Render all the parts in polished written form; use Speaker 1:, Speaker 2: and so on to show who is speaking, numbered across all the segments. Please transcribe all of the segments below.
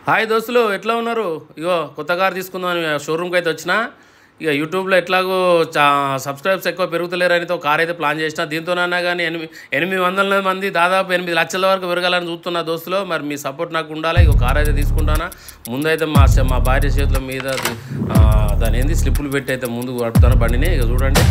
Speaker 1: Hi దోస్తులు, ఎట్లా ఉన్నారు? ఇగో కొత్త కార్ తీసుకుందామని షోరూమ్కి అయితే వచ్చిన. ఇక యూట్యూబ్లో ఎట్లాగో సబ్స్క్రైబ్స్ ఎక్కువ పెరుగుతలేరని కార్ అయితే ప్లాన్ చేసిన. దీంతోనన్నా కానీ 800 మంది దాదాపు 8 లక్షల వరకు పెరగాలని చూస్తున్నా దోస్తులు. మరి మీ సపోర్ట్ నాకు ఉండాలి. ఇక కార్ అయితే తీసుకుంటానా. ముందైతే మా భార్య చేతుల మీద దాని ఏంది స్లిప్పులు పెట్టి అయితే ముందుకు పడుతాను బండిని. ఇక చూడండి.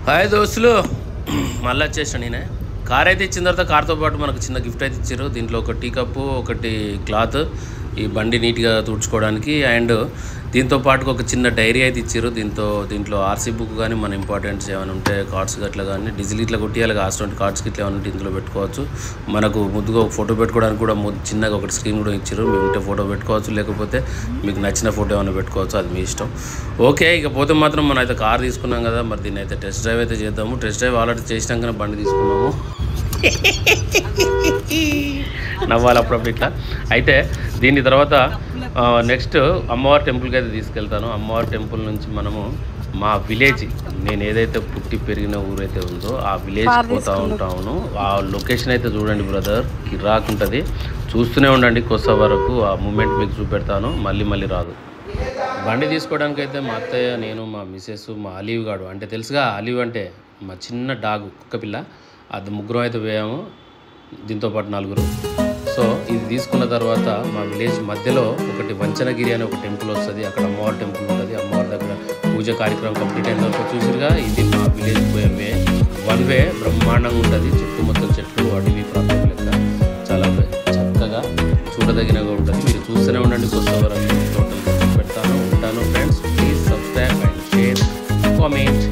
Speaker 1: హాయ్ దోస్తులు, మళ్ళీ వచ్చేసాను నేనే. కార్ అయితే ఇచ్చిన తర్వాత కార్తో పాటు మనకు చిన్న గిఫ్ట్ అయితే ఇచ్చారు. దీంట్లో ఒక టీ కప్పు, ఒకటి క్లాత్, ఈ బండి నీట్గా తుడుచుకోవడానికి, అండ్ దీంతో పాటు ఒక చిన్న డైరీ అయితే ఇచ్చారు. దీంట్లో ఆర్సీ బుక్ కానీ మన ఇంపార్టెంట్స్ ఏమైనా ఉంటే కార్డ్స్ గట్లా కానీ డీజిల్ ఇట్లా కొట్టియాలి, అటువంటి కార్డ్స్ ఇట్లా ఏమైనా ఉంటే ఇందులో పెట్టుకోవచ్చు. మనకు ముద్దుగా ఒక ఫోటో పెట్టుకోవడానికి కూడా చిన్నగా ఒకటి స్క్రీన్ కూడా ఇచ్చారు. మేము ఉంటే ఫోటో పెట్టుకోవచ్చు, లేకపోతే మీకు నచ్చిన ఫోటో ఏమైనా పెట్టుకోవచ్చు, అది మీ ఇష్టం. ఓకే, ఇక పోతే మాత్రం మనం అయితే కార్ తీసుకున్నాం కదా, మరి దీన్ని అయితే టెస్ట్ డ్రైవ్ అయితే చేద్దాము. టెస్ట్ డ్రైవ్ ఆల్రెడీ చేసినాకనే బండి తీసుకున్నాము. నవ్వాలి అప్పుడప్పుడు ఇట్లా. అయితే దీని తర్వాత నెక్స్ట్ అమ్మవారి టెంపుల్కి అయితే తీసుకెళ్తాను. అమ్మవారి టెంపుల్ నుంచి మనము మా విలేజ్, నేను ఏదైతే పుట్టి పెరిగిన ఊరైతే ఉందో ఆ విలేజ్ పోతూ ఉంటాను. ఆ లొకేషన్ అయితే చూడండి బ్రదర్, కిరాక్ ఉంటుంది. చూస్తూనే ఉండండి, కొత్త వరకు ఆ మూమెంట్ మీకు చూపెడతాను, మళ్ళీ రాదు. బండి తీసుకోవడానికి అయితే మా అత్తయ్య, నేను, మా మిసెస్, మా అలీవ్ గాడు, అంటే తెలుసుగా అలీవ్ అంటే మా చిన్న డాగు, కుక్కపిల్ల, అది ముగ్గురం అయితే పోయాము. దీంతో పాటు 4. సో ఇది తీసుకున్న తర్వాత మా విలేజ్ మధ్యలో ఒకటి వంచనగిరి అనే ఒక టెంపుల్ వస్తుంది. అక్కడ అమ్మవారి టెంపుల్ ఉంటుంది. అమ్మవారి దగ్గర పూజ కార్యక్రమం కంప్లీట్ అయిన తర్వాత చూసిరుగా, ఇది మా విలేజ్ పోయే వన్ వే బ్రహ్మాండంగా ఉంటుంది. చుట్టూ మొత్తం చెట్లు, అడవి ప్రాంతం లెక్క చాలా చక్కగా చూడదగినగా ఉంటుంది. మీరు చూస్తూనే ఉండండి, కొత్త వరకు టోటల్ పెడతాను ఉంటాను. Friends, please subscribe and share, comment.